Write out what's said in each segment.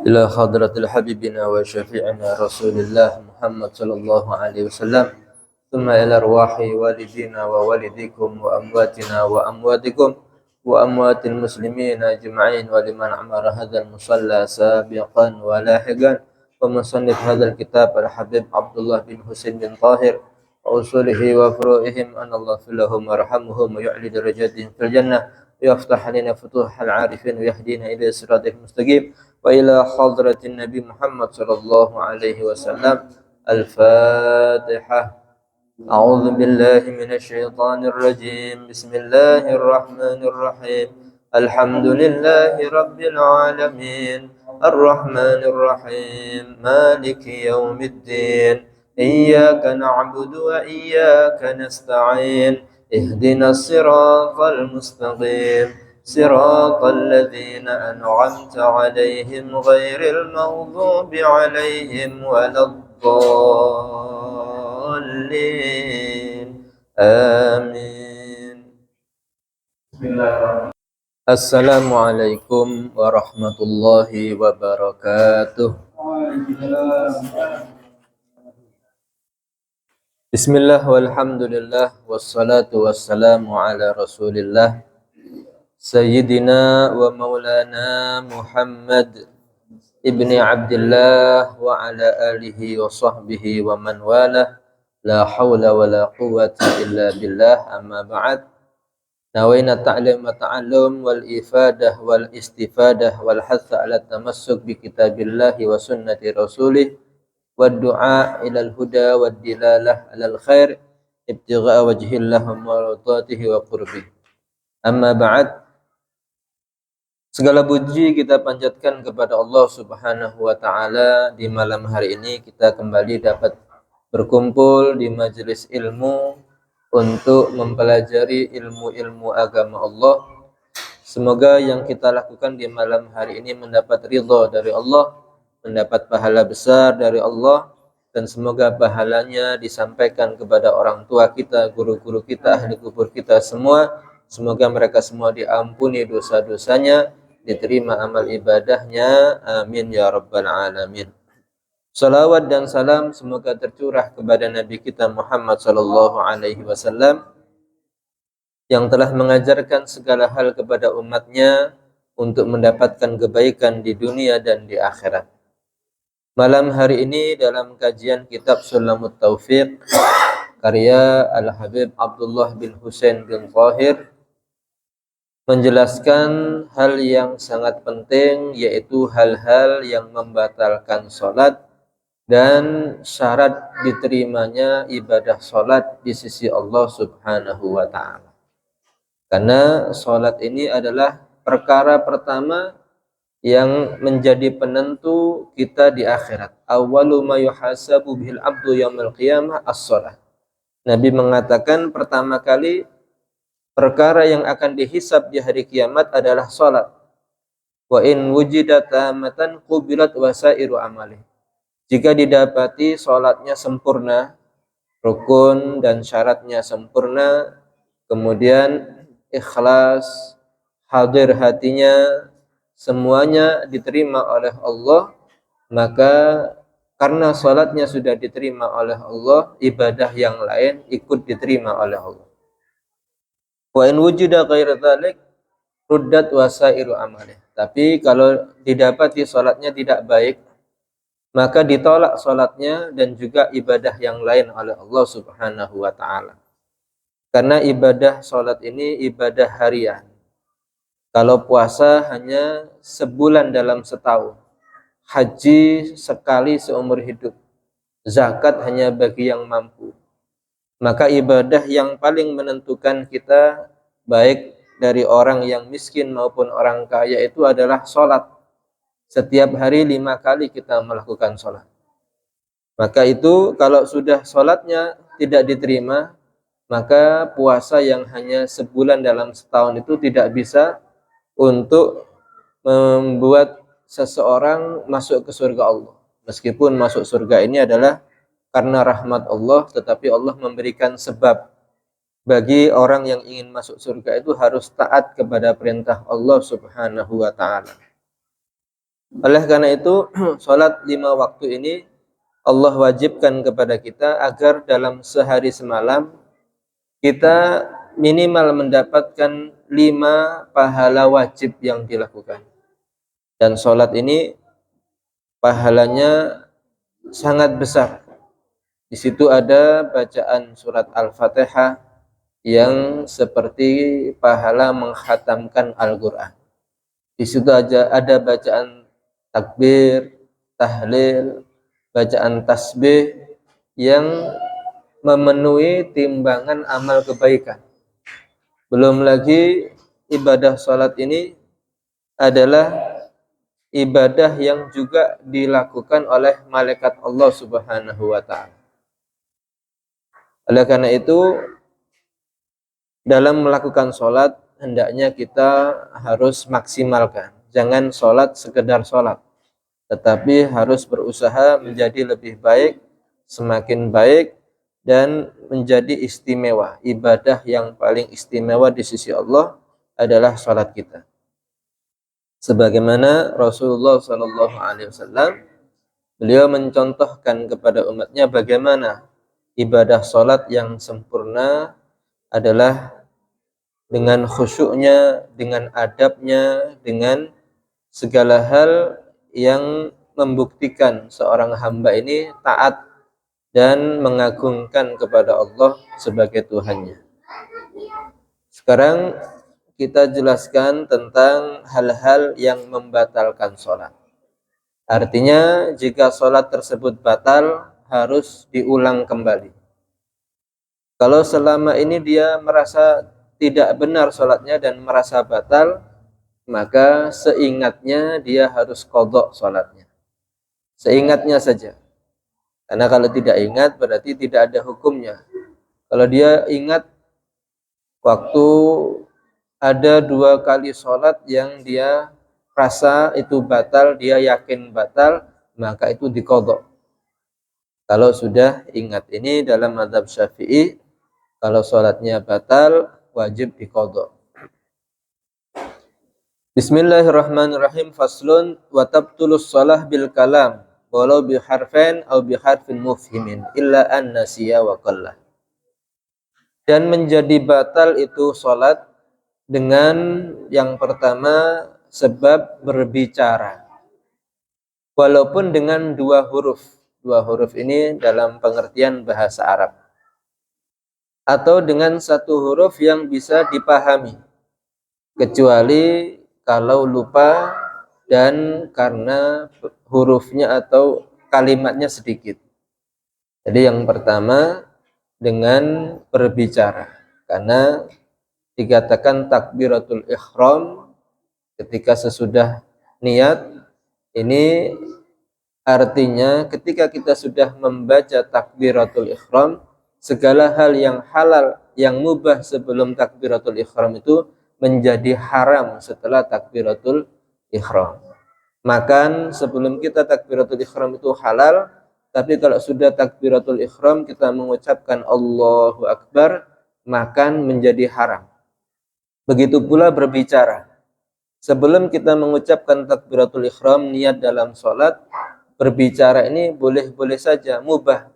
إلى حضرة حبيبنا وشفيعنا رسول الله محمد صلى الله عليه وسلم ثم إلى أرواح والدينا ووالديكم وأمواتنا وأمواتكم وأموات المسلمين أجمعين ولمن عمر هذا المصلى سابقا ولاحقا ومصنف هذا الكتاب الحبيب عبد الله بن حسين بن طاهر وأصوله وفروعهم أن الله يغفر لهم ويرحمهم ويعلي درجاتهم في الجنة ويفتح علينا فتوح العارفين ويهدينا إلى صراط المستقيم وإلى حضرة النبي محمد صلى الله عليه وسلم. الفاتحة. أعوذ بالله من الشيطان الرجيم. بسم الله الرحمن الرحيم. الحمد لله رب العالمين الرحمن الرحيم مالك يوم الدين إياك نعبد وإياك نستعين اهدنا الصراط المستقيم صراط الذين أنعمت عليهم غير المغضوب عليهم ولا الضالين آمين. Assalamualaikum warahmatullahi wabarakatuh. Bismillah walhamdulillah wassalatu wassalamu ala rasulillah Sayyidina wa maulana Muhammad ibni Abdullah wa ala alihi wa sahbihi wa man walah la hawla wa la quwwata illa billah amma ba'd. Nawaina ta'lim wa ta'allum wal ifadah wal istifadah wal hatha ala tamassuk bi kitabillahi wa sunnati rasulih wad du'a ilal huda wad dilalah alal khair ibtigha'a wajhillah wa maradatihi wa qurbih. Amma ba'd. Segala puji kita panjatkan kepada Allah Subhanahu wa taala. Di malam hari ini kita kembali dapat berkumpul di majelis ilmu untuk mempelajari ilmu-ilmu agama Allah. Semoga yang kita lakukan di malam hari ini mendapat ridha dari Allah, mendapat pahala besar dari Allah, dan semoga pahalanya disampaikan kepada orang tua kita, guru-guru kita, ahli kubur kita semua. Semoga mereka semua diampuni dosa-dosanya, diterima amal ibadahnya. Amin ya rabbal alamin. Salawat dan salam semoga tercurah kepada Nabi kita Muhammad sallallahu alaihi wasallam yang telah mengajarkan segala hal kepada umatnya untuk mendapatkan kebaikan di dunia dan di akhirat. Malam hari ini dalam kajian kitab Sulamut Taufiq karya Al-Habib Abdullah bin Husain bin Tahir menjelaskan hal yang sangat penting, yaitu hal-hal yang membatalkan sholat dan syarat diterimanya ibadah sholat di sisi Allah Subhanahu wa ta'ala. Karena sholat ini adalah perkara pertama yang menjadi penentu kita di akhirat. Awwalu ma yuhasabu bihil abdu yaumil qiyamah as-sholat. Nabi mengatakan pertama kali perkara yang akan dihisab di hari kiamat adalah sholat. Wa in wujidat tamatan qubilat wasairu amalih. Jika didapati sholatnya sempurna, rukun dan syaratnya sempurna, kemudian ikhlas, hadir hatinya, semuanya diterima oleh Allah, maka karena sholatnya sudah diterima oleh Allah, ibadah yang lain ikut diterima oleh Allah. Wa in wujida ghaira dzalik ruddat wasairu amalih. Tapi kalau didapati sholatnya tidak baik, maka ditolak sholatnya dan juga ibadah yang lain oleh Allah Subhanahu wa ta'ala. Karena ibadah sholat ini ibadah harian. Kalau puasa hanya sebulan dalam setahun, haji sekali seumur hidup, zakat hanya bagi yang mampu. Maka ibadah yang paling menentukan kita, baik dari orang yang miskin maupun orang kaya, itu adalah sholat. Setiap hari 5 kali kita melakukan sholat. Maka itu kalau sudah sholatnya tidak diterima, maka puasa yang hanya sebulan dalam setahun itu tidak bisa untuk membuat seseorang masuk ke surga Allah. Meskipun masuk surga ini adalah karena rahmat Allah, tetapi Allah memberikan sebab bagi orang yang ingin masuk surga itu harus taat kepada perintah Allah Subhanahu wa taala. Oleh karena itu, sholat 5 waktu ini Allah wajibkan kepada kita agar dalam sehari semalam kita minimal mendapatkan 5 pahala wajib yang dilakukan. Dan sholat ini pahalanya sangat besar. Di situ ada bacaan surat Al-Fatihah yang seperti pahala menghatamkan Al-Quran. Di situ ada bacaan takbir, tahlil, bacaan tasbih yang memenuhi timbangan amal kebaikan. Belum lagi ibadah sholat ini adalah ibadah yang juga dilakukan oleh malaikat Allah Subhanahu wa taala. Oleh karena itu, dalam melakukan sholat hendaknya kita harus maksimalkan. Jangan sholat sekedar sholat, tetapi harus berusaha menjadi lebih baik, semakin baik, dan menjadi istimewa. Ibadah yang paling istimewa di sisi Allah adalah sholat kita. Sebagaimana Rasulullah SAW, beliau mencontohkan kepada umatnya bagaimana ibadah sholat yang sempurna adalah dengan khusyuknya, dengan adabnya, dengan segala hal yang membuktikan seorang hamba ini taat dan mengagungkan kepada Allah sebagai Tuhannya. Sekarang kita jelaskan tentang hal-hal yang membatalkan sholat. Artinya jika sholat tersebut batal harus diulang kembali. Kalau selama ini dia merasa tidak benar sholatnya dan merasa batal, maka seingatnya dia harus qadha sholatnya. Seingatnya saja. Karena kalau tidak ingat berarti tidak ada hukumnya. Kalau dia ingat waktu ada 2 kali sholat yang dia rasa itu batal, dia yakin batal, maka itu diqadha. Kalau sudah ingat, ini dalam mazhab Syafi'i, kalau sholatnya batal wajib diqadha. Bismillahirrahmanirrahim. Faslun wa tabtulus shalah bil kalam walau bi harfain aw bi harfin mufhimin illa an nasiya wa qallah. Dan menjadi batal itu sholat dengan yang pertama sebab berbicara, walaupun dengan 2 huruf. 2 huruf ini dalam pengertian bahasa Arab, atau dengan 1 huruf yang bisa dipahami, kecuali kalau lupa dan karena hurufnya atau kalimatnya sedikit. Jadi yang pertama dengan berbicara, karena dikatakan takbiratul ihram ketika sesudah niat. Ini artinya ketika kita sudah membaca takbiratul ihram, segala hal yang halal, yang mubah sebelum takbiratul ihram itu menjadi haram setelah takbiratul ihram. Makan sebelum kita takbiratul ihram itu halal, tapi kalau sudah takbiratul ihram kita mengucapkan Allahu Akbar, makan menjadi haram. Begitu pula berbicara. Sebelum kita mengucapkan takbiratul ihram, niat dalam sholat, berbicara ini boleh-boleh saja, mubah.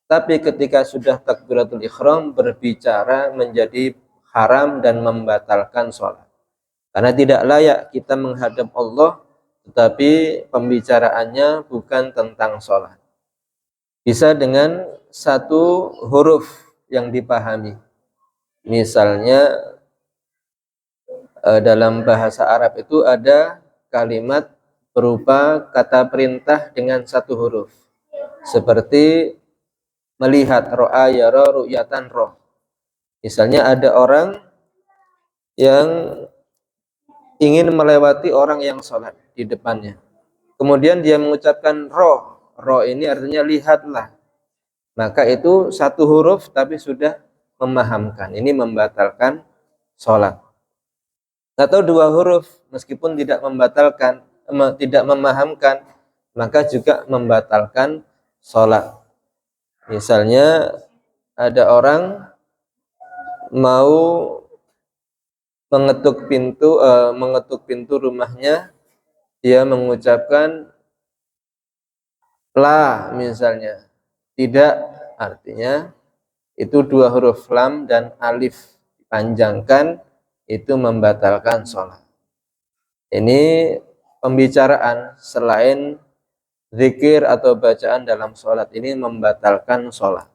Tapi ketika sudah takbiratul ihram, berbicara menjadi haram dan membatalkan sholat. Karena tidak layak kita menghadap Allah, tetapi pembicaraannya bukan tentang sholat. Bisa dengan 1 huruf yang dipahami. Misalnya dalam bahasa Arab itu ada kalimat berupa kata perintah dengan 1 huruf. Seperti melihat, ro'a yara ru'yatan roh. Misalnya ada orang yang ingin melewati orang yang sholat di depannya. Kemudian dia mengucapkan roh. Roh ini artinya lihatlah. Maka itu 1 huruf tapi sudah memahamkan. Ini membatalkan sholat. Atau 2 huruf meskipun tidak membatalkan, tidak memahamkan, maka juga membatalkan sholat. Misalnya ada orang mau mengetuk pintu rumahnya, dia mengucapkan la misalnya, tidak, artinya itu dua huruf lam dan alif dipanjangkan, itu membatalkan sholat. Ini pembicaraan selain zikir atau bacaan dalam sholat ini membatalkan sholat.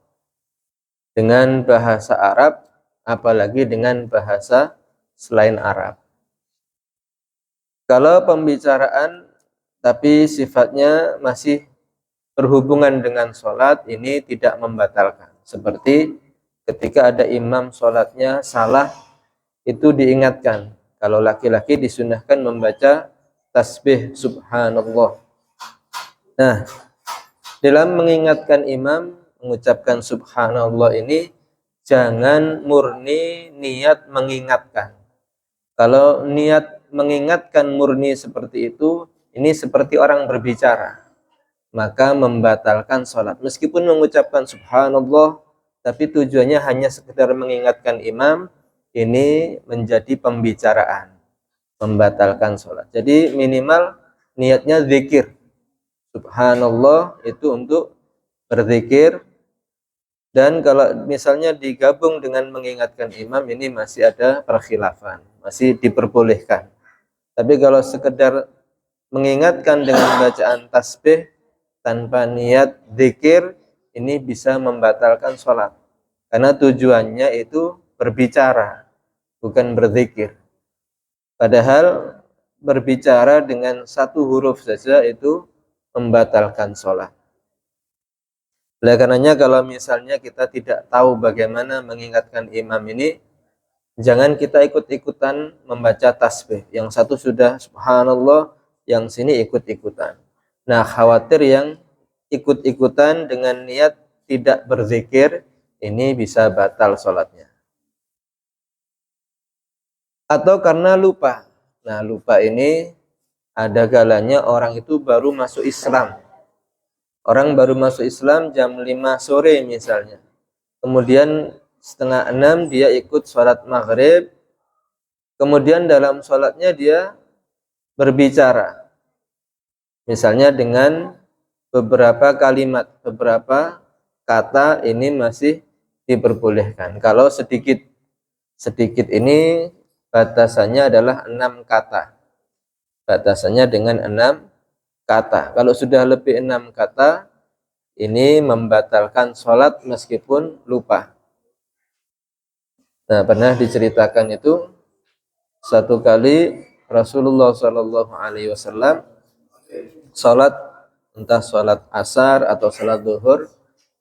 Dengan bahasa Arab, apalagi dengan bahasa selain Arab. Kalau pembicaraan tapi sifatnya masih berhubungan dengan sholat, ini tidak membatalkan. Seperti ketika ada imam sholatnya salah, itu diingatkan. Kalau laki-laki disunahkan membaca tasbih subhanallah. Nah, dalam mengingatkan imam, mengucapkan subhanallah ini, jangan murni niat mengingatkan. Kalau niat mengingatkan murni seperti itu, ini seperti orang berbicara, maka membatalkan sholat. Meskipun mengucapkan subhanallah, tapi tujuannya hanya sekedar mengingatkan imam, ini menjadi pembicaraan, membatalkan sholat. Jadi minimal niatnya zikir. Subhanallah itu untuk berzikir, dan kalau misalnya digabung dengan mengingatkan imam, ini masih ada perkhilafan, masih diperbolehkan. Tapi kalau sekedar mengingatkan dengan bacaan tasbih tanpa niat zikir, ini bisa membatalkan sholat, karena tujuannya itu berbicara, bukan berzikir. Padahal berbicara dengan satu huruf saja itu membatalkan sholat. Oleh karenanya kalau misalnya kita tidak tahu bagaimana mengingatkan imam ini, jangan kita ikut-ikutan membaca tasbih. Yang satu sudah subhanallah, yang sini ikut-ikutan. Nah, khawatir yang ikut-ikutan dengan niat tidak berzikir, ini bisa batal sholatnya. Atau karena lupa. Nah, lupa ini ada kalanya orang itu baru masuk Islam. Orang baru masuk Islam jam 5 sore misalnya. Kemudian setengah 6 dia ikut sholat maghrib. Kemudian dalam sholatnya dia berbicara. Misalnya dengan beberapa kalimat, beberapa kata, ini masih diperbolehkan. Kalau sedikit ini batasannya adalah 6 kata. Batasannya dengan 6 kata. Kalau sudah lebih 6 kata, ini membatalkan sholat meskipun lupa. Nah, pernah diceritakan itu satu kali Rasulullah SAW sholat, entah sholat asar atau sholat zuhur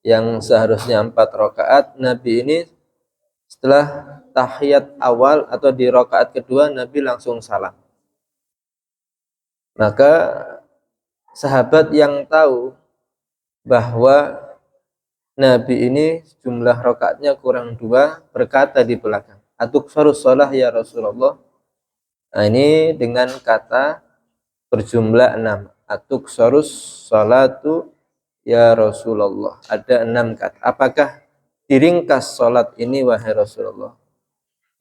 yang seharusnya 4 rakaat, Nabi ini setelah tahiyat awal atau di rakaat kedua, Nabi langsung salam. Maka sahabat yang tahu bahwa Nabi ini jumlah rakaatnya kurang 2 berkata di belakang, "Atuksarus shalah ya Rasulullah." Nah, ini dengan kata berjumlah 6. Atuksarus sholatu ya Rasulullah. Ada 6 kata. Apakah diringkas sholat ini wahai Rasulullah?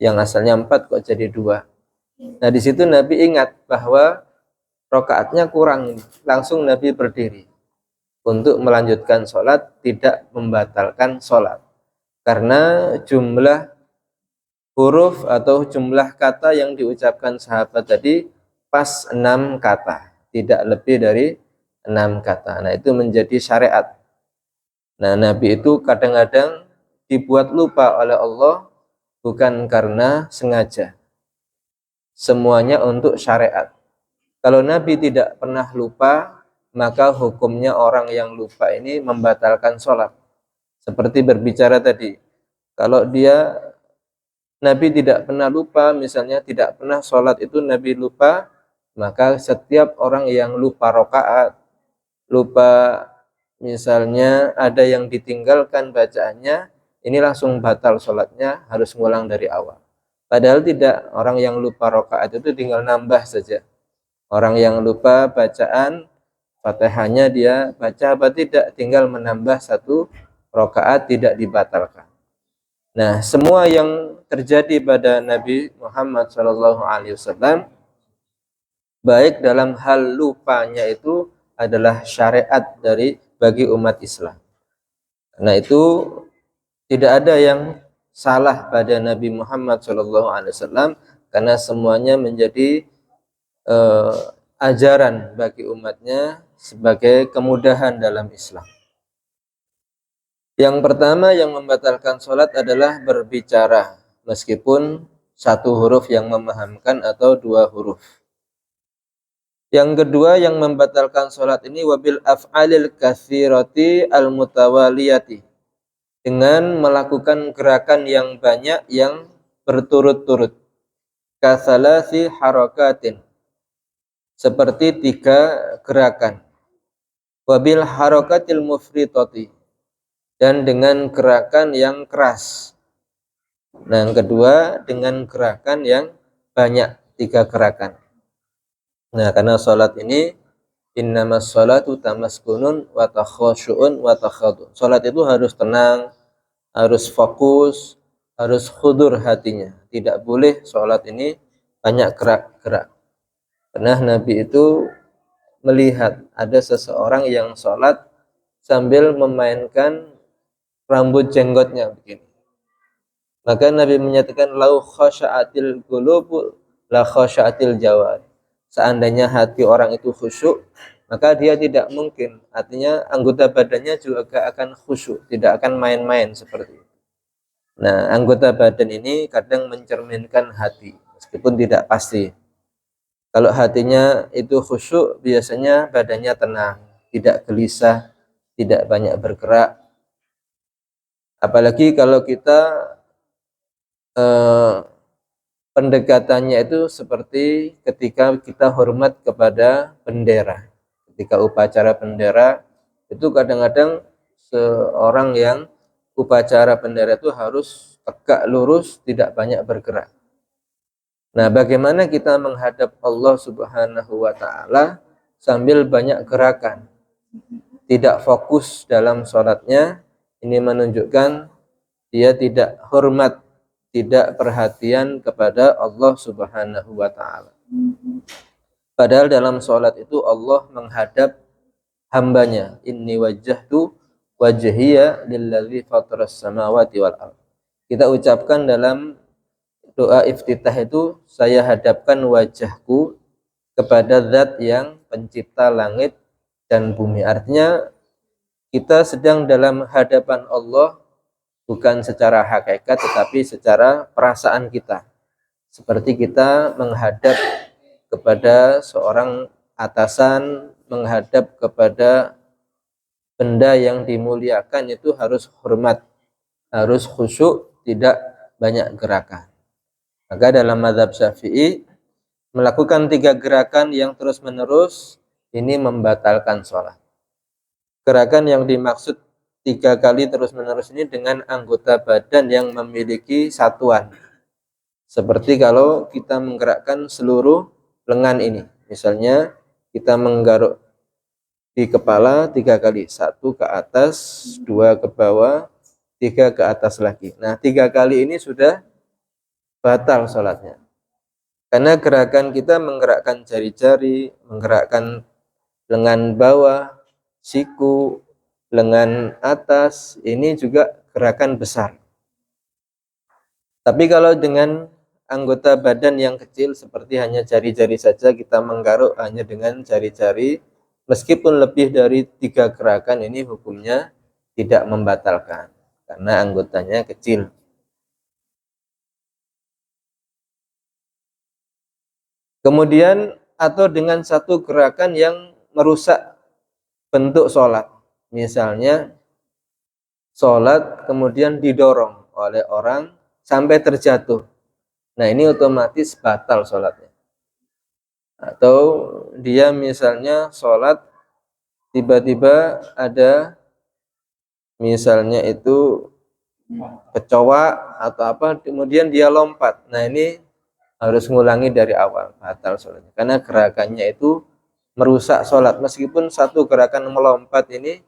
Yang asalnya 4 kok jadi 2. Nah, di situ Nabi ingat bahwa rakaatnya kurang, langsung Nabi berdiri untuk melanjutkan sholat, tidak membatalkan sholat. Karena jumlah huruf atau jumlah kata yang diucapkan sahabat tadi pas 6 kata, tidak lebih dari 6 kata. Nah, itu menjadi syariat. Nah, Nabi itu kadang-kadang dibuat lupa oleh Allah bukan karena sengaja. Semuanya untuk syariat. Kalau Nabi tidak pernah lupa, maka hukumnya orang yang lupa ini membatalkan sholat. Seperti berbicara tadi, kalau Nabi tidak pernah lupa, misalnya tidak pernah sholat itu Nabi lupa, maka setiap orang yang lupa rakaat, lupa misalnya ada yang ditinggalkan bacaannya, ini langsung batal sholatnya, harus ngulang dari awal. Padahal tidak, orang yang lupa rakaat itu tinggal nambah saja. Orang yang lupa bacaan Fatihahnya dia baca apa tidak, tinggal menambah 1 rakaat, tidak dibatalkan. Nah, semua yang terjadi pada Nabi Muhammad SAW, baik dalam hal lupanya itu adalah syariat bagi umat Islam. Nah, itu tidak ada yang salah pada Nabi Muhammad SAW karena semuanya menjadi ajaran bagi umatnya sebagai kemudahan dalam Islam. Yang pertama yang membatalkan sholat adalah berbicara, meskipun satu huruf yang memahamkan atau dua huruf. Yang kedua yang membatalkan sholat ini wabil af'alil katsirati al-mutawaliyati, dengan melakukan gerakan yang banyak yang berturut-turut. Kasalasi harakatin, seperti 3 gerakan. Wabil harakatil mufritati, dan dengan gerakan yang keras. Nah, yang kedua dengan gerakan yang banyak, 3 gerakan. Nah, karena sholat ini innamas sholatu tamaskunun wa takhashu'un wa takhadun. Sholat itu harus tenang, harus fokus, harus khudur hatinya. Tidak boleh sholat ini banyak gerak-gerak. Pernah Nabi itu melihat ada seseorang yang sholat sambil memainkan rambut jenggotnya begini. Maka Nabi menyatakan lau khasya'atil qulubu la khasya'atil jawari. Seandainya hati orang itu khusyuk, maka dia tidak mungkin, artinya anggota badannya juga akan khusyuk, tidak akan main-main seperti itu. Nah, anggota badan ini kadang mencerminkan hati, meskipun tidak pasti. Kalau hatinya itu khusyuk, biasanya badannya tenang, tidak gelisah, tidak banyak bergerak. Apalagi kalau kita pendekatannya itu seperti ketika kita hormat kepada bendera. Ketika upacara bendera itu kadang-kadang seorang yang upacara bendera itu harus tegak lurus, tidak banyak bergerak. Nah, bagaimana kita menghadap Allah Subhanahu wa taala sambil banyak gerakan, tidak fokus dalam sholatnya, ini menunjukkan dia tidak hormat, tidak perhatian kepada Allah Subhanahu wa taala. Padahal dalam sholat itu Allah menghadap hambanya. Inni wajjahtu wajhiya lillazi fataras samawati wal ardh. Kita ucapkan dalam doa iftitah itu, saya hadapkan wajahku kepada zat yang pencipta langit dan bumi. Artinya kita sedang dalam hadapan Allah, bukan secara hakikat tetapi secara perasaan kita. Seperti kita menghadap kepada seorang atasan, menghadap kepada benda yang dimuliakan, itu harus hormat, harus khusyuk, tidak banyak gerakan. Maka dalam mazhab Syafi'i, melakukan 3 gerakan yang terus menerus ini membatalkan sholat. Gerakan yang dimaksud 3 kali terus menerus ini dengan anggota badan yang memiliki satuan. Seperti kalau kita menggerakkan seluruh lengan ini. Misalnya kita menggaruk di kepala 3 kali. 1 ke atas, 2 ke bawah, 3 ke atas lagi. Nah, 3 kali ini sudah batal sholatnya. Karena gerakan kita menggerakkan jari-jari, menggerakkan lengan bawah, siku, lengan atas, ini juga gerakan besar. Tapi kalau dengan anggota badan yang kecil seperti hanya jari-jari saja, kita menggaruk hanya dengan jari-jari, meskipun lebih dari 3 gerakan, ini hukumnya tidak membatalkan karena anggotanya kecil. Kemudian atau dengan satu gerakan yang merusak bentuk sholat. Misalnya sholat kemudian didorong oleh orang sampai terjatuh. Nah, ini otomatis batal sholatnya. Atau dia misalnya sholat, tiba-tiba ada misalnya itu kecoa atau apa, kemudian dia lompat. Nah, ini harus ngulangi dari awal, batal sholatnya. Karena gerakannya itu merusak sholat. Meskipun satu gerakan melompat ini,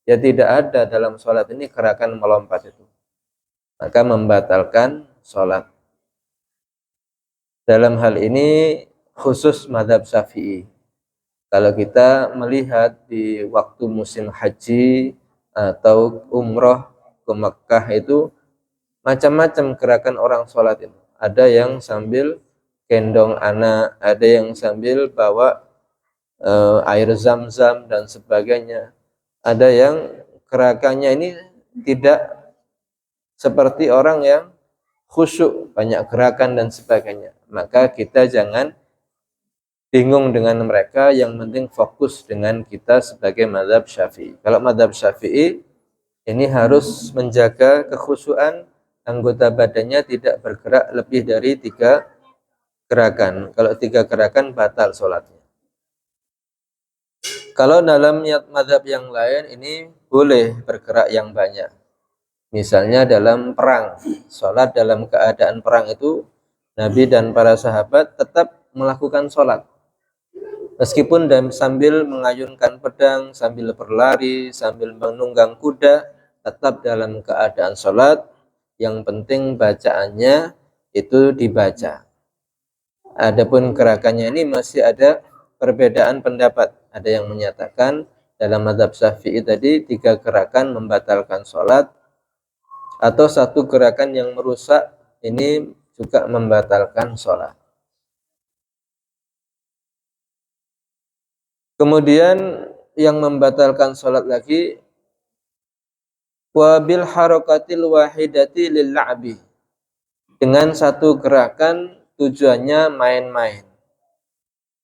ya tidak ada dalam sholat ini gerakan melompat itu. maka membatalkan sholat. Dalam hal ini khusus mazhab Syafi'i. Kalau kita melihat di waktu musim haji atau umroh ke Mekah itu macam-macam gerakan orang sholat itu. Ada yang sambil gendong anak, ada yang sambil bawa air zam-zam dan sebagainya. Ada yang gerakannya ini tidak seperti orang yang khusyuk, banyak gerakan dan sebagainya. Maka kita jangan bingung dengan mereka, yang penting fokus dengan kita sebagai mazhab Syafi'i. Kalau mazhab Syafi'i ini harus menjaga kekhusyuan, anggota badannya tidak bergerak lebih dari 3 gerakan. Kalau 3 gerakan batal sholatnya. Kalau dalam niat mazhab yang lain ini boleh bergerak yang banyak. Misalnya dalam perang, sholat dalam keadaan perang itu Nabi dan para sahabat tetap melakukan sholat. Meskipun sambil mengayunkan pedang, sambil berlari, sambil menunggang kuda, tetap dalam keadaan sholat. Yang penting bacaannya itu dibaca. Adapun gerakannya ini masih ada perbedaan pendapat. Ada yang menyatakan dalam mazhab Syafi'i tadi 3 gerakan membatalkan sholat, atau 1 gerakan yang merusak ini juga membatalkan sholat. Kemudian yang membatalkan sholat lagi, wabil harokatil wahidati lil la'bi, dengan 1 gerakan tujuannya main-main.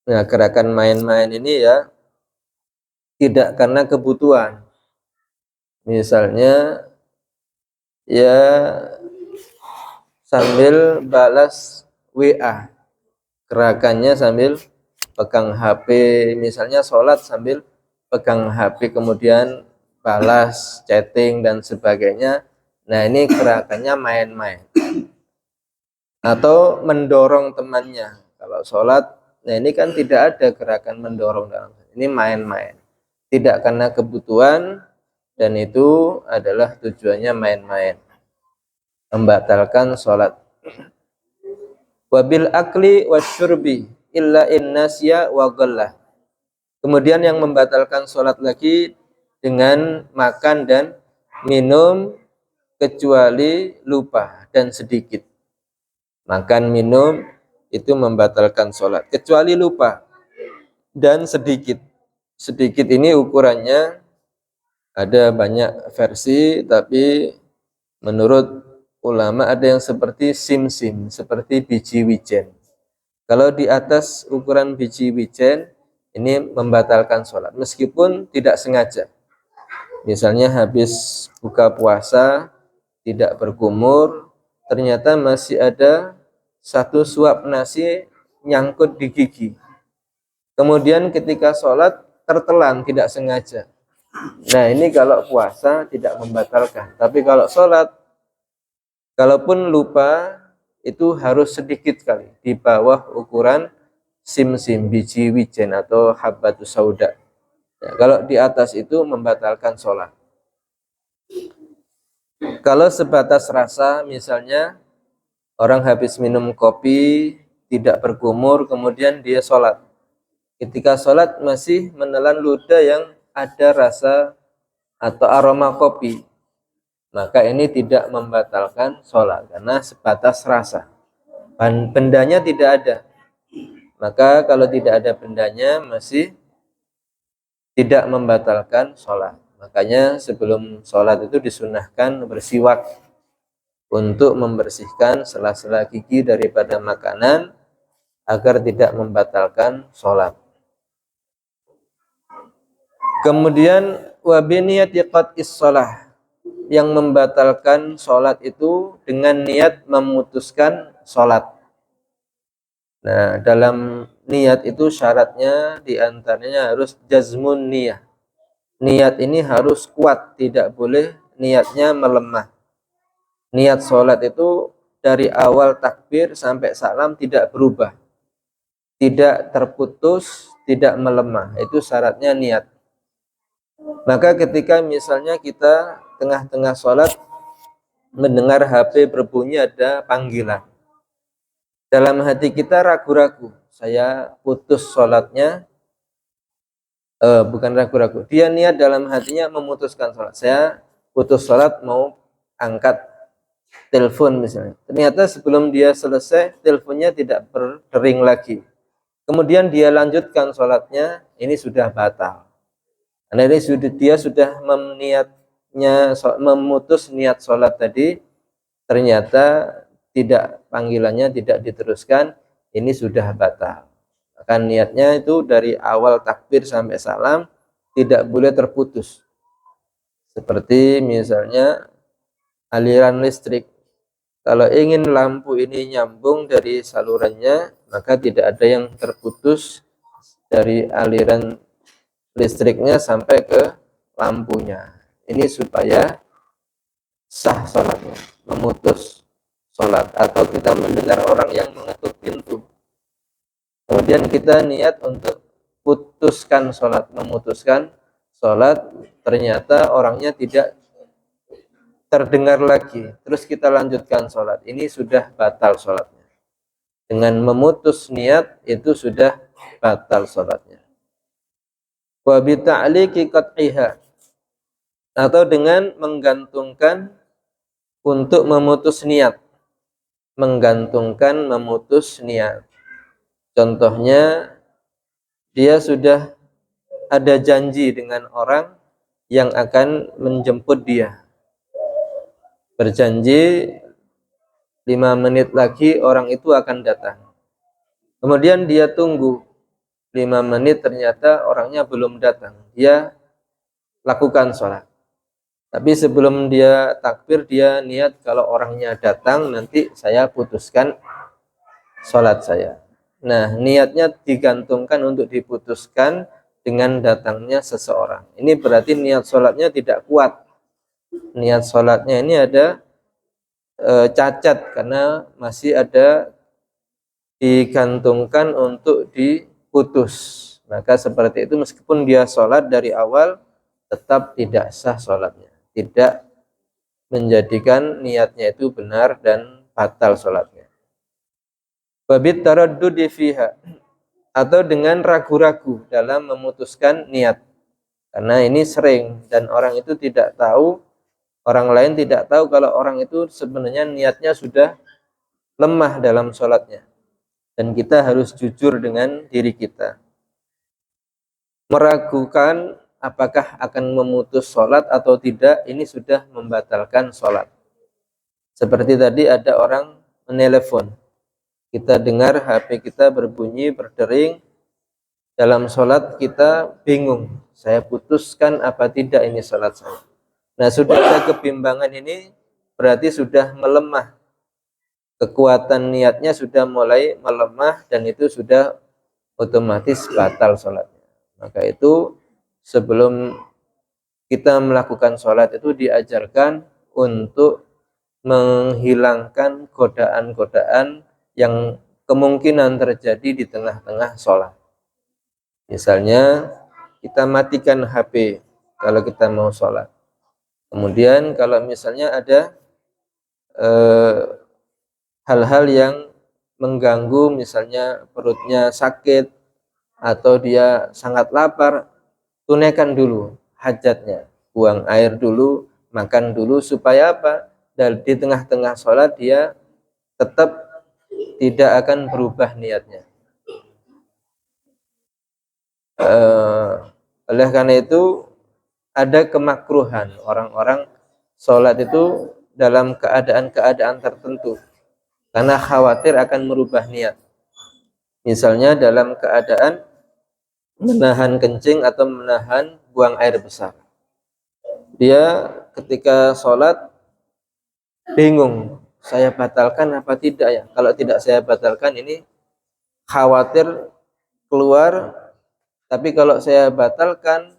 Nah, gerakan main-main ini ya tidak karena kebutuhan. Misalnya ya sambil balas WA, gerakannya sambil pegang HP, misalnya sholat sambil pegang HP kemudian balas chatting dan sebagainya. Nah, ini gerakannya main-main. Atau mendorong temannya. Kalau sholat, nah ini kan tidak ada gerakan mendorong dalam ini, main-main. Tidak karena kebutuhan, dan itu adalah tujuannya main-main, membatalkan sholat. Wabil akli wasyurbi illa innasya wa ghallah. Kemudian yang membatalkan sholat lagi dengan makan dan minum kecuali lupa dan sedikit. Makan minum itu membatalkan sholat kecuali lupa dan sedikit. Sedikit ini ukurannya ada banyak versi, tapi menurut ulama ada yang seperti sim-sim, seperti biji wijen. Kalau di atas ukuran biji wijen ini membatalkan sholat meskipun tidak sengaja. Misalnya habis buka puasa tidak berkumur, ternyata masih ada 1 suap nasi nyangkut di gigi. Kemudian ketika sholat tertelan tidak sengaja. Nah, ini kalau puasa tidak membatalkan. Tapi kalau sholat, kalaupun lupa itu harus sedikit kali, di bawah ukuran sim-sim, biji wijen atau habbatus sauda. Ya, kalau di atas itu membatalkan sholat. Kalau sebatas rasa, misalnya orang habis minum kopi tidak berkumur, kemudian dia sholat. Ketika sholat masih menelan ludah yang ada rasa atau aroma kopi, maka ini tidak membatalkan sholat karena sebatas rasa. Bendanya tidak ada, maka kalau tidak ada bendanya masih tidak membatalkan sholat. Makanya sebelum sholat itu disunahkan bersiwak untuk membersihkan sela-sela gigi daripada makanan agar tidak membatalkan sholat. Kemudian wabiniyati qat'is shalah, yang membatalkan sholat itu dengan niat memutuskan sholat. Nah, dalam niat itu syaratnya diantaranya harus jazmun niyah. Niat ini harus kuat, tidak boleh niatnya melemah. Niat sholat itu dari awal takbir sampai salam tidak berubah, tidak terputus, tidak melemah. Itu syaratnya niat. Maka ketika misalnya kita tengah-tengah sholat mendengar HP berbunyi ada panggilan. Dalam hati kita ragu-ragu, saya putus sholatnya, bukan ragu-ragu, dia niat dalam hatinya memutuskan sholat. Saya putus sholat mau angkat telepon misalnya. Ternyata sebelum dia selesai, teleponnya tidak berdering lagi. Kemudian dia lanjutkan sholatnya, ini sudah batal. Karena ini dia sudah memutus niat sholat tadi, ternyata panggilannya tidak diteruskan, ini sudah batal. Maka niatnya itu dari awal takbir sampai salam tidak boleh terputus. Seperti misalnya aliran listrik. Kalau ingin lampu ini nyambung dari salurannya, maka tidak ada yang terputus dari aliran listriknya sampai ke lampunya. Ini supaya sah sholatnya, memutus sholat. Atau kita mendengar orang yang mengetuk pintu, kemudian kita niat untuk putuskan sholat, memutuskan sholat, ternyata orangnya tidak terdengar lagi, terus kita lanjutkan sholat, ini sudah batal sholatnya. Dengan memutus niat itu sudah batal sholatnya. Wa bi ta'liqi qat'iha, atau dengan menggantungkan untuk memutus niat, menggantungkan memutus niat. Contohnya, dia sudah ada janji dengan orang yang akan menjemput dia, berjanji 5 menit lagi orang itu akan datang. Kemudian dia tunggu 5 menit, ternyata orangnya belum datang. Dia lakukan sholat. Tapi sebelum dia takbir, dia niat kalau orangnya datang, nanti saya putuskan sholat saya. Nah, niatnya digantungkan untuk diputuskan dengan datangnya seseorang. Ini berarti niat sholatnya tidak kuat. Niat sholatnya ini ada cacat, karena masih ada digantungkan untuk diputus. Maka seperti itu, meskipun dia sholat dari awal, tetap tidak sah sholatnya, tidak menjadikan niatnya itu benar dan batal sholatnya. Babit taraddudi fiha, atau dengan ragu-ragu dalam memutuskan niat, karena ini sering dan orang itu tidak tahu, orang lain tidak tahu kalau orang itu sebenarnya niatnya sudah lemah dalam sholatnya. Dan kita harus jujur dengan diri kita. Meragukan apakah akan memutus sholat atau tidak, ini sudah membatalkan sholat. Seperti tadi ada orang menelepon, kita dengar HP kita berbunyi, berdering, dalam sholat kita bingung, saya putuskan apa tidak ini sholat saya. Nah, sudah ada kebimbangan ini, berarti sudah melemah, kekuatan niatnya sudah mulai melemah, dan itu sudah otomatis batal sholatnya. Maka itu sebelum kita melakukan sholat itu diajarkan untuk menghilangkan godaan-godaan yang kemungkinan terjadi di tengah-tengah sholat. Misalnya kita matikan HP kalau kita mau sholat. Kemudian kalau misalnya ada hal-hal yang mengganggu, misalnya perutnya sakit atau dia sangat lapar, tunaikan dulu hajatnya, buang air dulu, makan dulu, supaya apa? Dan di tengah-tengah sholat dia tetap tidak akan berubah niatnya. Oleh karena itu ada kemakruhan orang-orang sholat itu dalam keadaan-keadaan tertentu, karena khawatir akan merubah niat. Misalnya dalam keadaan menahan kencing atau menahan buang air besar. Dia ketika sholat bingung, saya batalkan apa tidak ya? Kalau tidak saya batalkan, ini khawatir keluar, tapi kalau saya batalkan,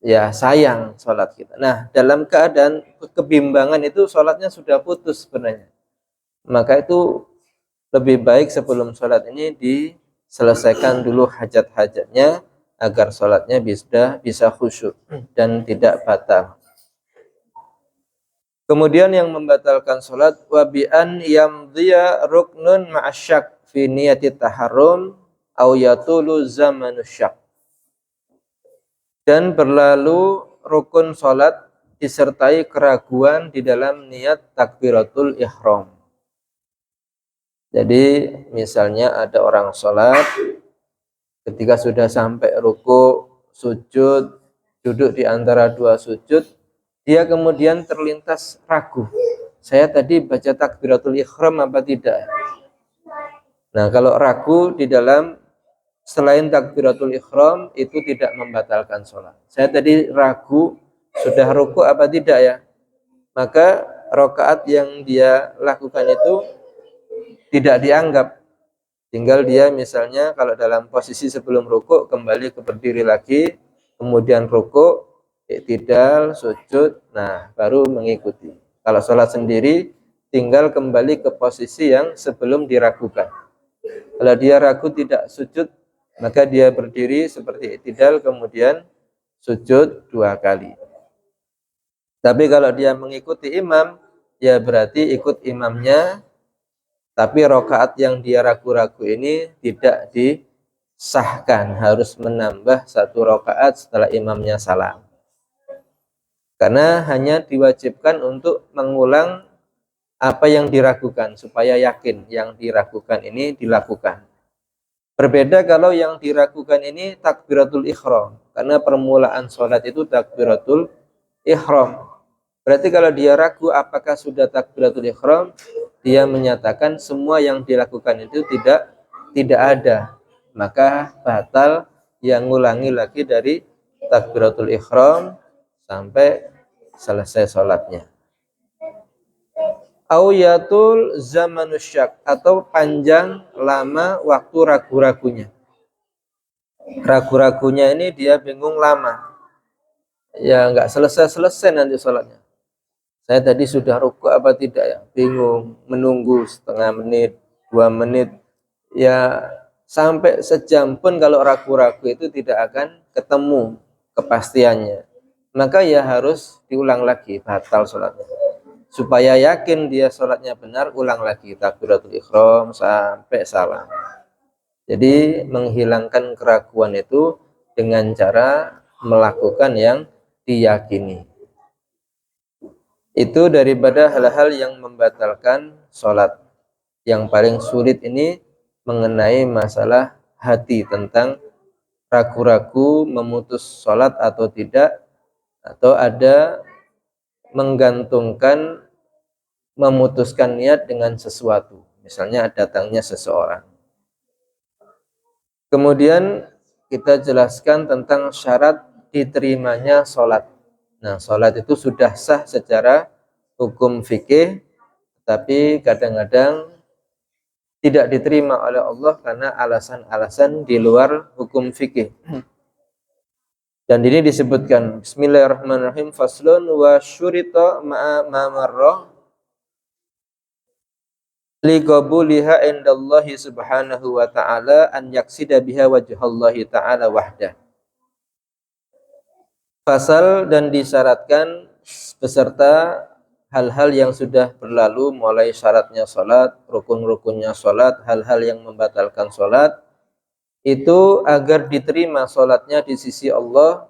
ya sayang sholat kita. Nah, dalam keadaan kebimbangan itu sholatnya sudah putus sebenarnya. Maka itu lebih baik sebelum sholat ini diselesaikan dulu hajat-hajatnya, agar sholatnya bisa khusyuk dan tidak batal. Kemudian yang membatalkan sholat wa bi an yamdhiya ruknun ma'asyak fi niyati taharrum au yatulu zamanu syak. Dan berlalu rukun sholat disertai keraguan di dalam niat takbiratul ihram. Jadi misalnya ada orang sholat, ketika sudah sampai ruku, sujud, duduk di antara dua sujud, dia kemudian terlintas ragu. Saya tadi baca takbiratul ihram apa tidak? Nah, kalau ragu di dalam selain takbiratul ihram itu tidak membatalkan sholat. Saya tadi ragu sudah ruku apa tidak ya? Maka rakaat yang dia lakukan itu tidak dianggap. Tinggal dia misalnya kalau dalam posisi sebelum ruku kembali ke berdiri lagi, kemudian ruku, i'tidal, sujud, nah baru mengikuti. Kalau sholat sendiri tinggal kembali ke posisi yang sebelum diragukan. Kalau dia ragu tidak sujud, maka dia berdiri seperti i'tidal kemudian sujud 2 kali. Tapi kalau dia mengikuti imam, ya berarti ikut imamnya, tapi rakaat yang dia ragu-ragu ini tidak disahkan, harus menambah 1 rakaat setelah imamnya salam. Karena hanya diwajibkan untuk mengulang apa yang diragukan, supaya yakin yang diragukan ini dilakukan. Berbeda kalau yang diragukan ini takbiratul ihram, karena permulaan sholat itu takbiratul ihram. Berarti kalau dia ragu apakah sudah takbiratul ihram, dia menyatakan semua yang dilakukan itu tidak ada. Maka batal yang ngulangi lagi dari takbiratul ihram sampai selesai sholatnya. Auyatul zamanusyak, atau panjang lama waktu ragu-ragunya. Ragu-ragunya ini dia bingung lama. Ya nggak selesai-selesai nanti sholatnya. Saya tadi sudah ruku apa tidak ya? Bingung, menunggu setengah menit, 2 menit. Ya sampai sejam pun kalau ragu-ragu itu tidak akan ketemu kepastiannya. Maka ya harus diulang lagi, batal sholatnya. Supaya yakin dia sholatnya benar, ulang lagi takbiratul ihram sampai salam. Jadi menghilangkan keraguan itu dengan cara melakukan yang diyakini. Itu daripada hal-hal yang membatalkan sholat. Yang paling sulit ini mengenai masalah hati, tentang ragu-ragu memutus sholat atau tidak, atau ada menggantungkan memutuskan niat dengan sesuatu, misalnya datangnya seseorang. Kemudian kita jelaskan tentang syarat diterimanya sholat. Nah, sholat itu sudah sah secara hukum fikih, tapi kadang-kadang tidak diterima oleh Allah karena alasan-alasan di luar hukum fikih. Dan ini disebutkan Bismillahirrahmanirrahim, faslun wa syurita ma'a marra li qabuliha indallahi subhanahu wa ta'ala an yaksida biha wajhallahi ta'ala wahdah. Pasal dan disyaratkan beserta hal-hal yang sudah berlalu, mulai syaratnya sholat, rukun-rukunnya sholat, hal-hal yang membatalkan sholat, itu agar diterima sholatnya di sisi Allah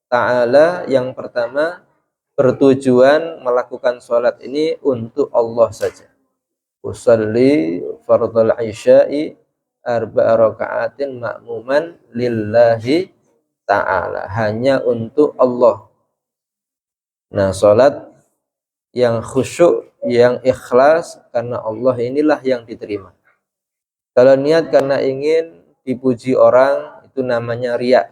Ta'ala. Yang pertama, bertujuan melakukan sholat ini untuk Allah saja. Usalli fardhal isya'i arba'a raka'atin ma'muman lillahi ta'ala, hanya untuk Allah. Nah, salat yang khusyuk, yang ikhlas karena Allah inilah yang diterima. Kalau niat karena ingin dipuji orang, itu namanya riya.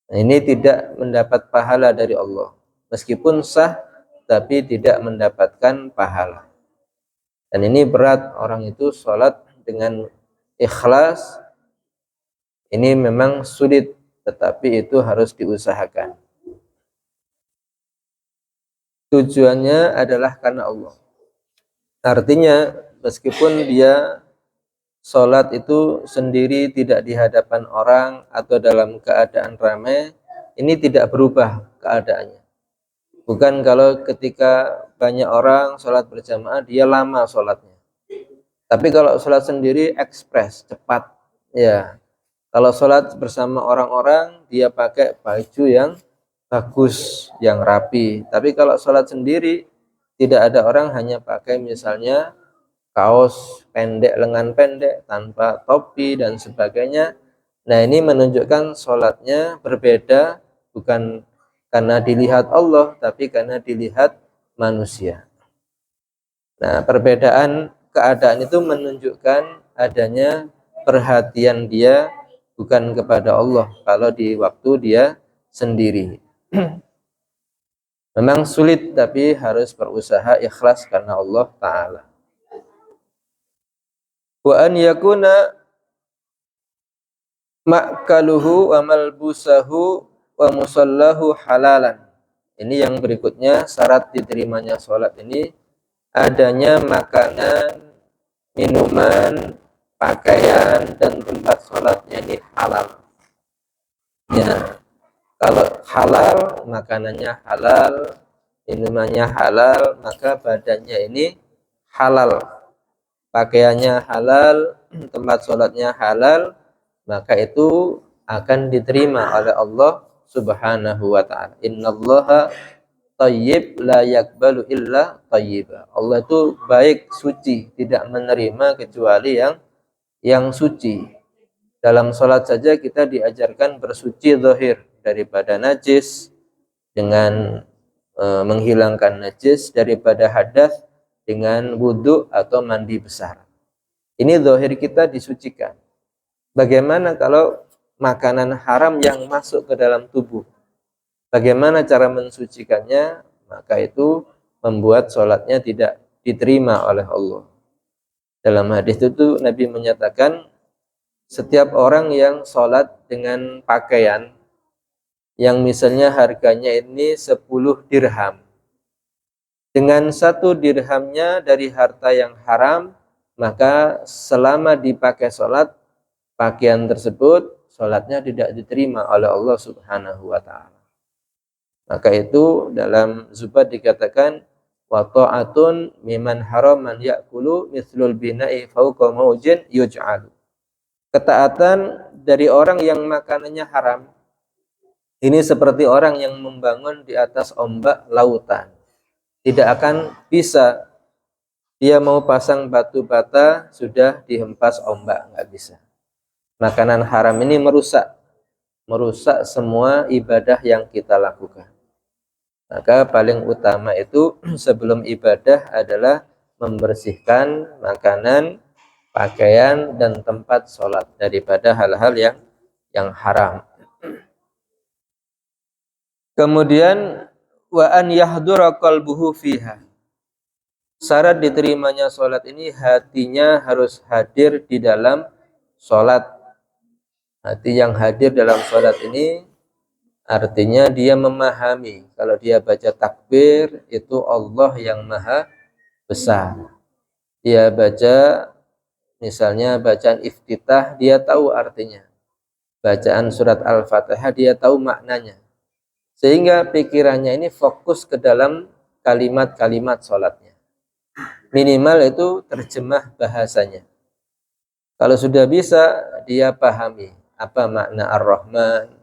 Nah, ini tidak mendapat pahala dari Allah. Meskipun sah, tapi tidak mendapatkan pahala. Dan ini berat, orang itu sholat dengan ikhlas. Ini memang sulit, tetapi itu harus diusahakan. Tujuannya adalah karena Allah. Artinya meskipun dia sholat itu sendiri, tidak di hadapan orang atau dalam keadaan ramai, ini tidak berubah keadaannya. Bukan kalau ketika banyak orang sholat berjamaah dia lama sholatnya. Tapi kalau sholat sendiri ekspres, cepat. Ya, kalau sholat bersama orang-orang dia pakai baju yang bagus, yang rapi. Tapi kalau sholat sendiri tidak ada orang, hanya pakai misalnya kaos pendek, lengan pendek, tanpa topi dan sebagainya. Nah, ini menunjukkan sholatnya berbeda, bukan karena dilihat Allah, tapi karena dilihat manusia. Nah, perbedaan keadaan itu menunjukkan adanya perhatian dia bukan kepada Allah kalau di waktu dia sendiri. Memang sulit, tapi harus berusaha ikhlas karena Allah Ta'ala. Wa an yakuna ma'kaluhu wa malbusahu wa musallahu halalan. Ini yang berikutnya, syarat diterimanya sholat ini adanya makanan, minuman, pakaian, dan tempat sholatnya ini halal. Ya, kalau halal, makanannya halal, minumannya halal, maka badannya ini halal, pakaiannya halal, tempat sholatnya halal, maka itu akan diterima oleh Allah Subhanahu wa ta'ala. Innallaha thayyib la yakbalu illa thayyiba. Allah itu baik, suci, tidak menerima kecuali yang suci. Dalam sholat saja kita diajarkan bersuci zahir daripada najis dengan menghilangkan najis, daripada hadas dengan wudhu atau mandi besar. Ini zahir kita disucikan. Bagaimana kalau makanan haram yang masuk ke dalam tubuh? Bagaimana cara mensucikannya? Maka itu membuat sholatnya tidak diterima oleh Allah. Dalam hadis itu Nabi menyatakan, setiap orang yang sholat dengan pakaian yang misalnya harganya ini 10 dirham, dengan 1 dirhamnya dari harta yang haram, maka selama dipakai sholat, pakaian tersebut sholatnya tidak diterima oleh Allah Subhanahu wa ta'ala. Maka itu dalam Zubat dikatakan, wa ta'atun miman haraman ya'kulu mithlul bina'i fauqa maujin yuj'alu. Ketaatan dari orang yang makanannya haram ini seperti orang yang membangun di atas ombak lautan. Tidak akan bisa, dia mau pasang batu bata sudah dihempas ombak, nggak bisa. Makanan haram ini merusak semua ibadah yang kita lakukan. Maka paling utama itu sebelum ibadah adalah membersihkan makanan, pakaian, dan tempat sholat daripada hal-hal yang haram. Kemudian wa an yahdura qalbuhu fiha. Syarat diterimanya sholat ini hatinya harus hadir di dalam sholat. Hati yang hadir dalam sholat ini artinya dia memahami kalau dia baca takbir itu Allah yang maha besar. Dia baca misalnya bacaan iftitah, dia tahu artinya. Bacaan surat Al-Fatihah dia tahu maknanya. Sehingga pikirannya ini fokus ke dalam kalimat-kalimat sholatnya. Minimal itu terjemah bahasanya. Kalau sudah bisa, dia pahami apa makna Ar-Rahman,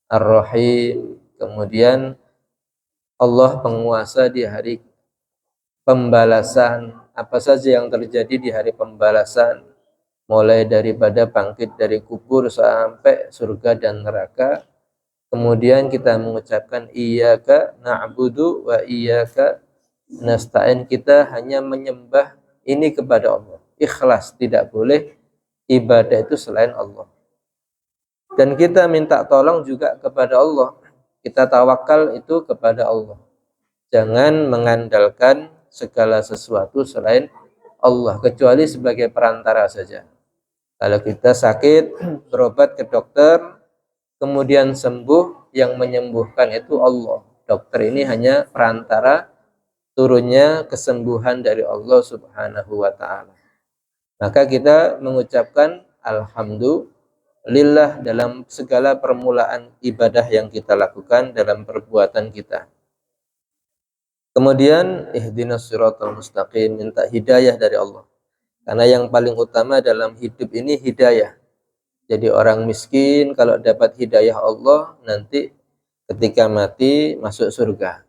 Ar-Rahim, kemudian Allah penguasa di hari pembalasan, apa saja yang terjadi di hari pembalasan, mulai daripada bangkit dari kubur sampai surga dan neraka. Kemudian kita mengucapkan iyyaka na'budu wa iyyaka nasta'in, kita hanya menyembah ini kepada Allah. Ikhlas, tidak boleh ibadah itu selain Allah. Dan kita minta tolong juga kepada Allah. Kita tawakal itu kepada Allah. Jangan mengandalkan segala sesuatu selain Allah, kecuali sebagai perantara saja. Kalau kita sakit, berobat ke dokter, kemudian sembuh, yang menyembuhkan itu Allah. Dokter ini hanya perantara turunnya kesembuhan dari Allah Subhanahu wa ta'ala. Maka kita mengucapkan alhamdulillah dalam segala permulaan ibadah yang kita lakukan, dalam perbuatan kita. Kemudian ihdinas siratal mustaqim, minta hidayah dari Allah. Karena yang paling utama dalam hidup ini hidayah. Jadi orang miskin kalau dapat hidayah Allah nanti ketika mati masuk surga.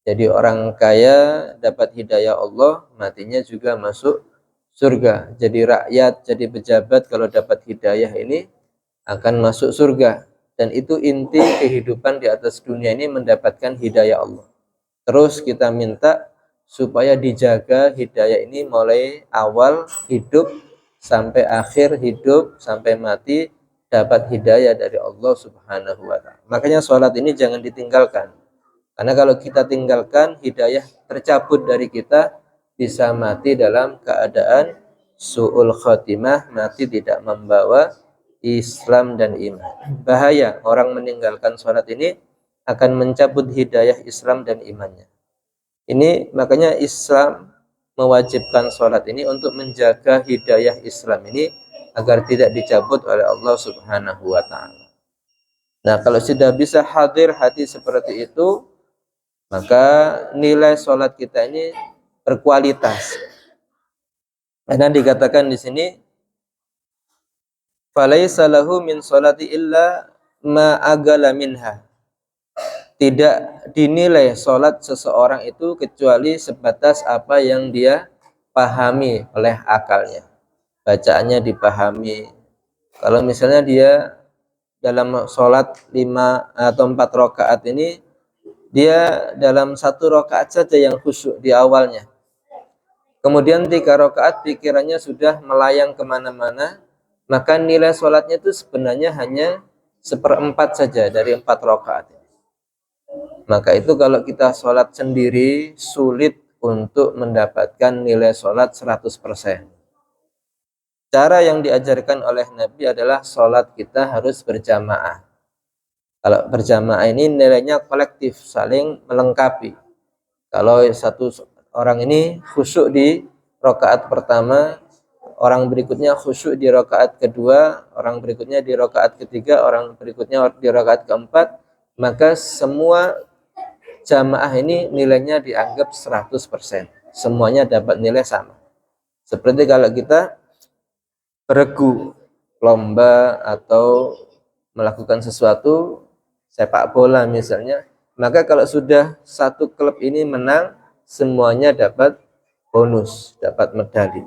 Jadi orang kaya dapat hidayah Allah, matinya juga masuk surga. Jadi rakyat, jadi pejabat kalau dapat hidayah ini akan masuk surga. Dan itu inti kehidupan di atas dunia ini, mendapatkan hidayah Allah. Terus kita minta supaya dijaga hidayah ini mulai awal hidup sampai akhir hidup, sampai mati dapat hidayah dari Allah Subhanahu wa Ta'ala. Makanya sholat ini jangan ditinggalkan. Karena kalau kita tinggalkan, hidayah tercabut dari kita, bisa mati dalam keadaan su'ul khotimah, mati tidak membawa Islam dan iman. Bahaya orang meninggalkan sholat ini akan mencabut hidayah Islam dan imannya. Ini makanya Islam mewajibkan sholat ini untuk menjaga hidayah Islam ini agar tidak dicabut oleh Allah Subhanahu wa Ta'ala. Nah, kalau sudah bisa hadir hati seperti itu, maka nilai sholat kita ini berkualitas. Karena dikatakan di sini, "Falaisa lahu min sholati illa ma agala minha." Tidak dinilai sholat seseorang itu kecuali sebatas apa yang dia pahami oleh akalnya. Bacaannya dipahami. Kalau misalnya dia dalam sholat 5 atau 4 rakaat ini, dia dalam 1 rakaat saja yang khusyuk di awalnya. Kemudian 3 rakaat pikirannya sudah melayang kemana-mana, maka nilai sholatnya itu sebenarnya hanya 1/4 saja dari 4 rakaat. Maka itu kalau kita sholat sendiri sulit untuk mendapatkan nilai sholat 100%. Cara yang diajarkan oleh Nabi adalah sholat kita harus berjamaah. Kalau berjamaah ini nilainya kolektif, saling melengkapi. Kalau satu orang ini khusyuk di rakaat pertama, orang berikutnya khusyuk di rakaat kedua, orang berikutnya di rakaat ketiga, orang berikutnya di rakaat keempat, maka semua jamaah ini nilainya dianggap 100%. Semuanya dapat nilai sama. Seperti kalau kita beregu lomba atau melakukan sesuatu, sepak bola misalnya, maka kalau sudah satu klub ini menang, semuanya dapat bonus, dapat medali.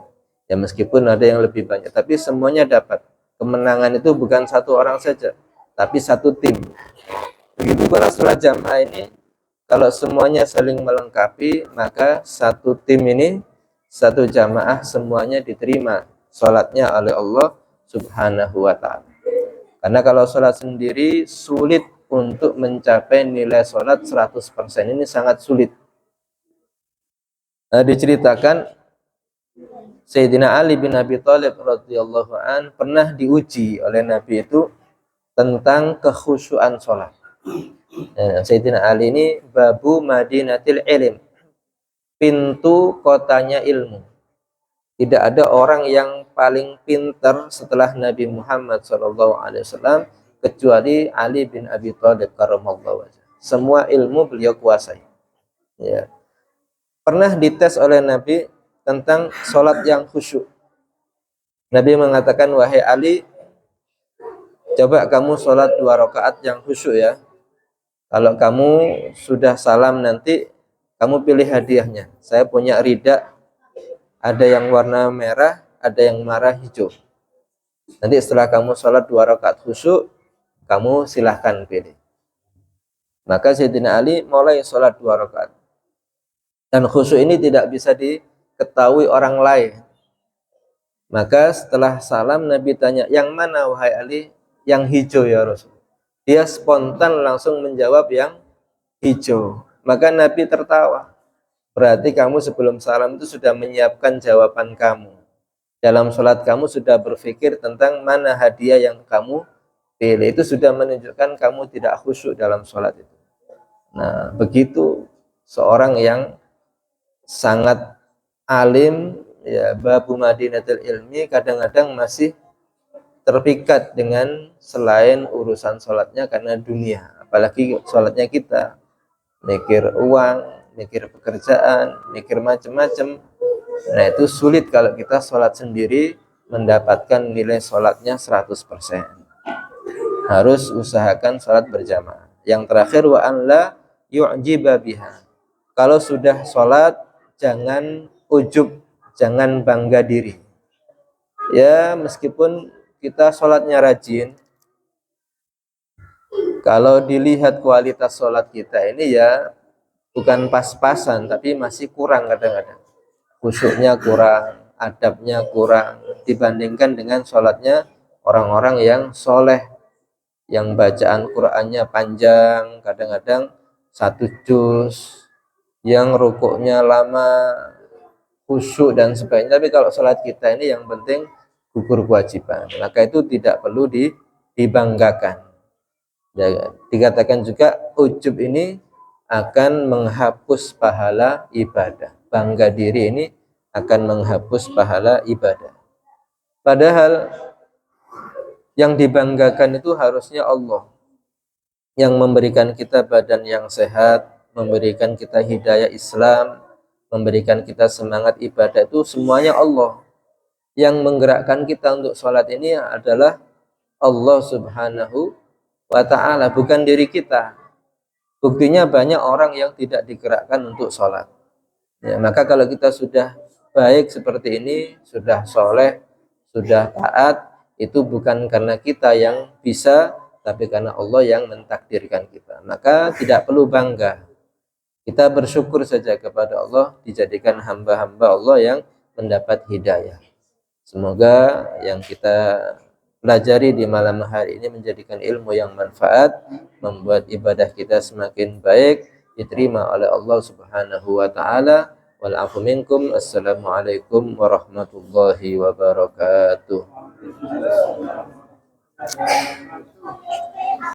Ya meskipun ada yang lebih banyak, tapi semuanya dapat. Kemenangan itu bukan satu orang saja, tapi satu tim. Begitu pula sholat jamaah ini, kalau semuanya saling melengkapi, maka satu tim ini, satu jamaah semuanya diterima sholatnya oleh Allah Subhanahu wa Ta'ala. Karena kalau sholat sendiri sulit untuk mencapai nilai sholat 100%, ini sangat sulit. Nah, diceritakan Sayyidina Ali bin Abi Thalib radhiyallahu an pernah diuji oleh Nabi itu tentang kekhusyuan sholat. Nah, Sayyidina Ali ini babu Madinatil Ilm, pintu kotanya ilmu. Tidak ada orang yang paling pintar setelah Nabi Muhammad SAW kecuali Ali bin Abi Thalib karramallahu wajhah. Semua ilmu beliau kuasai. Ya. Pernah dites oleh Nabi tentang sholat yang khusyuk. Nabi mengatakan, wahai Ali, coba kamu sholat 2 rakaat yang khusyuk ya. Kalau kamu sudah salam nanti, kamu pilih hadiahnya. Saya punya rida, ada yang warna merah, ada yang merah hijau. Nanti setelah kamu sholat 2 rakaat khusyuk, kamu silahkan pilih. Maka Sayyidina Ali mulai sholat 2 rakaat. Dan khusyuk ini tidak bisa diketahui orang lain. Maka setelah salam Nabi tanya, yang mana wahai Ali? Yang hijau ya Rasul. Dia spontan langsung menjawab yang hijau. Maka Nabi tertawa. Berarti kamu sebelum salam itu sudah menyiapkan jawaban kamu. Dalam sholat kamu sudah berpikir tentang mana hadiah yang kamu pilih. Itu sudah menunjukkan kamu tidak khusyuk dalam sholat itu. Nah, begitu seorang yang sangat alim, ya, babu Madinatul Ilmi, kadang-kadang masih terpikat dengan selain urusan sholatnya karena dunia. Apalagi sholatnya kita mikir uang, mikir pekerjaan, mikir macam-macam. Nah, itu sulit kalau kita sholat sendiri mendapatkan nilai sholatnya 100%. Harus usahakan sholat berjamaah. Yang terakhir, wa an la yu'jiba biha. Kalau sudah sholat, jangan ujub, jangan bangga diri. Ya, meskipun kita sholatnya rajin, kalau dilihat kualitas sholat kita ini ya bukan pas-pasan, tapi masih kurang kadang-kadang. Khusyuknya kurang, adabnya kurang, dibandingkan dengan sholatnya orang-orang yang soleh, yang bacaan Qur'annya panjang, kadang-kadang 1 juz, yang rukuknya lama, khusyuk dan sebagainya. Tapi kalau sholat kita ini yang penting gugur kewajiban, maka itu tidak perlu dibanggakan. Ya, dikatakan juga ujub ini akan menghapus pahala ibadah. Bangga diri ini akan menghapus pahala ibadah. Padahal yang dibanggakan itu harusnya Allah, yang memberikan kita badan yang sehat, memberikan kita hidayah Islam, memberikan kita semangat ibadah, itu semuanya Allah. Yang menggerakkan kita untuk sholat ini adalah Allah Subhanahu wa ta'ala, bukan diri kita. Buktinya banyak orang yang tidak digerakkan untuk sholat. Ya, maka kalau kita sudah baik seperti ini, sudah soleh, sudah taat, itu bukan karena kita yang bisa, tapi karena Allah yang mentakdirkan kita. Maka tidak perlu bangga. Kita bersyukur saja kepada Allah, dijadikan hamba-hamba Allah yang mendapat hidayah. Semoga yang kita pelajari di malam hari ini menjadikan ilmu yang manfaat, membuat ibadah kita semakin baik, diterima oleh Allah Subhanahu wa ta'ala. Wal afu minkum. Assalamualaikum warahmatullahi wabarakatuh.